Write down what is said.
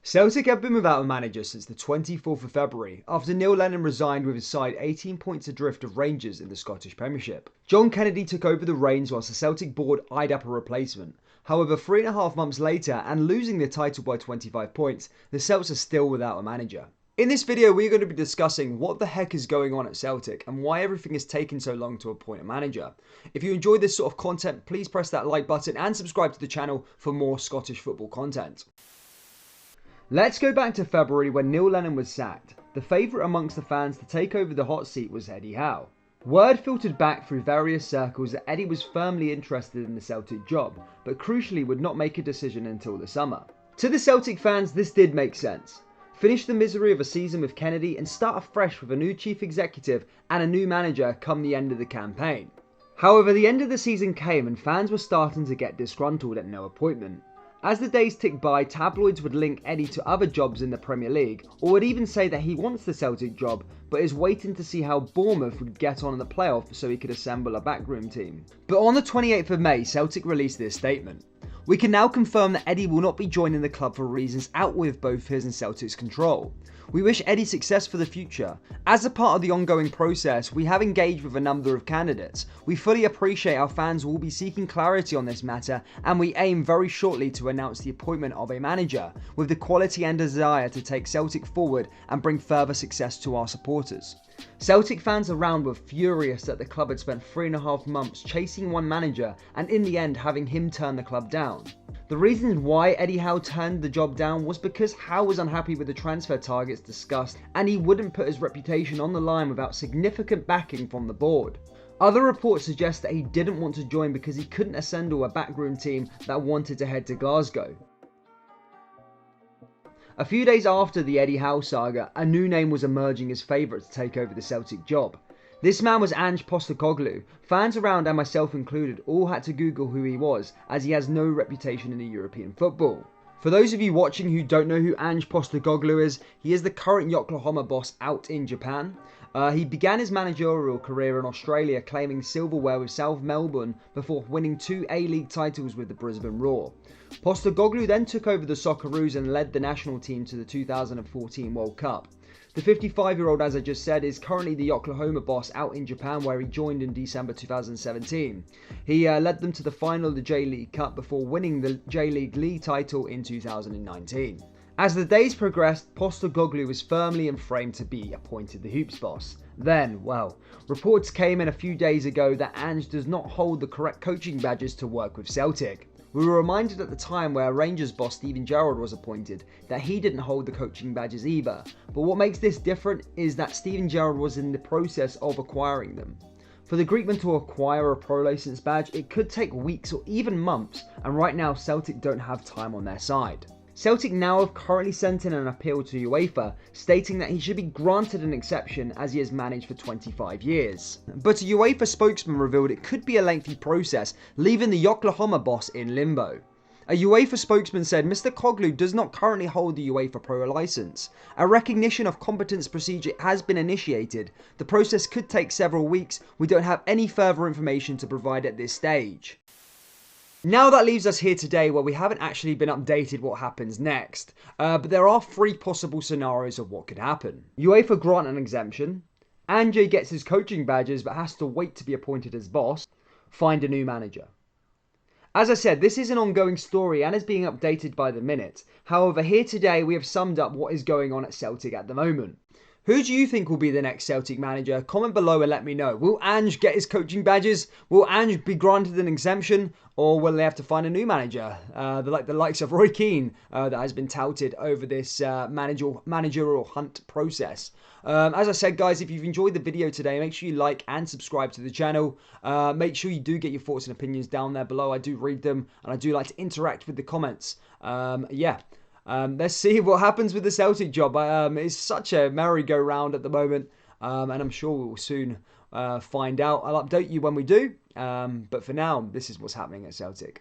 Celtic have been without a manager since the 24th of February after Neil Lennon resigned with his side 18 points adrift of Rangers in the Scottish Premiership. John Kennedy took over the reins whilst the Celtic board eyed up a replacement. However, 3.5 months later and losing the title by 25 points, the Celts are still without a manager. In this video, we're going to be discussing what the heck is going on at Celtic and why everything is taking so long to appoint a manager. If you enjoy this sort of content, please press that like button and subscribe to the channel for more Scottish football content. Let's go back to February when Neil Lennon was sacked. The favourite amongst the fans to take over the hot seat was Eddie Howe. Word filtered back through various circles that Eddie was firmly interested in the Celtic job, but crucially would not make a decision until the summer. To the Celtic fans, this did make sense. Finish the misery of a season with Kennedy and start afresh with a new chief executive and a new manager come the end of the campaign. However, the end of the season came and fans were starting to get disgruntled at no appointment. As the days ticked by, tabloids would link Eddie to other jobs in the Premier League, or would even say that he wants the Celtic job, but is waiting to see how Bournemouth would get on in the playoff so he could assemble a backroom team. But on the 28th of May, Celtic released this statement. We can now confirm that Eddie will not be joining the club for reasons out with both his and Celtic's control. We wish Eddie success for the future. As a part of the ongoing process, we have engaged with a number of candidates. We fully appreciate our fans will be seeking clarity on this matter, and we aim very shortly to announce the appointment of a manager with the quality and desire to take Celtic forward and bring further success to our supporters. Celtic fans around were furious that the club had spent 3.5 months chasing one manager and in the end having him turn the club down. The reason why Eddie Howe turned the job down was because Howe was unhappy with the transfer targets discussed and he wouldn't put his reputation on the line without significant backing from the board. Other reports suggest that he didn't want to join because he couldn't assemble a backroom team that wanted to head to Glasgow. A few days after the Eddie Howe saga, a new name was emerging as favourite to take over the Celtic job. This man was Ange Postecoglou. Fans around and myself included all had to Google who he was, as he has no reputation in the European football. For those of you watching who don't know who Ange Postecoglou is, he is the current Yokohama boss out in Japan. He began his managerial career in Australia, claiming silverware with South Melbourne before winning 2 A-League titles with the Brisbane Roar. Postecoglou then took over the Socceroos and led the national team to the 2014 World Cup. The 55-year-old, as I just said, is currently the Yokohama boss out in Japan, where he joined in December 2017. He led them to the final of the J-League Cup before winning the J-League League title in 2019. As the days progressed, Postecoglou was firmly in frame to be appointed the Hoops boss. Then, well, reports came in a few days ago that Ange does not hold the correct coaching badges to work with Celtic. We were reminded at the time where Rangers boss Steven Gerrard was appointed that he didn't hold the coaching badges either. But what makes this different is that Steven Gerrard was in the process of acquiring them. For the Greekman to acquire a pro license badge, it could take weeks or even months, and right now Celtic don't have time on their side. Celtic now have currently sent in an appeal to UEFA, stating that he should be granted an exception as he has managed for 25 years. But a UEFA spokesman revealed it could be a lengthy process, leaving the Yokohama boss in limbo. A UEFA spokesman said Mr. Coglou does not currently hold the UEFA Pro license. A recognition of competence procedure has been initiated. The process could take several weeks. We don't have any further information to provide at this stage. Now that leaves us here today where we haven't actually been updated what happens next, but there are 3 possible scenarios of what could happen. UEFA grant an exemption, Ange gets his coaching badges but has to wait to be appointed as boss, find a new manager. As I said, this is an ongoing story and is being updated by the minute. However, here today we have summed up what is going on at Celtic at the moment. Who do you think will be the next Celtic manager? Comment below and let me know. Will Ange get his coaching badges? Will Ange be granted an exemption? Or will they have to find a new manager? The likes of Roy Keane that has been touted over this managerial hunt process. As I said, guys, if you've enjoyed the video today, make sure you like and subscribe to the channel. Make sure you do get your thoughts and opinions down there below. I do read them and I do like to interact with the comments. Let's see what happens with the Celtic job. It's such a merry-go-round at the moment, and I'm sure we will soon find out. I'll update you when we do, but for now, this is what's happening at Celtic.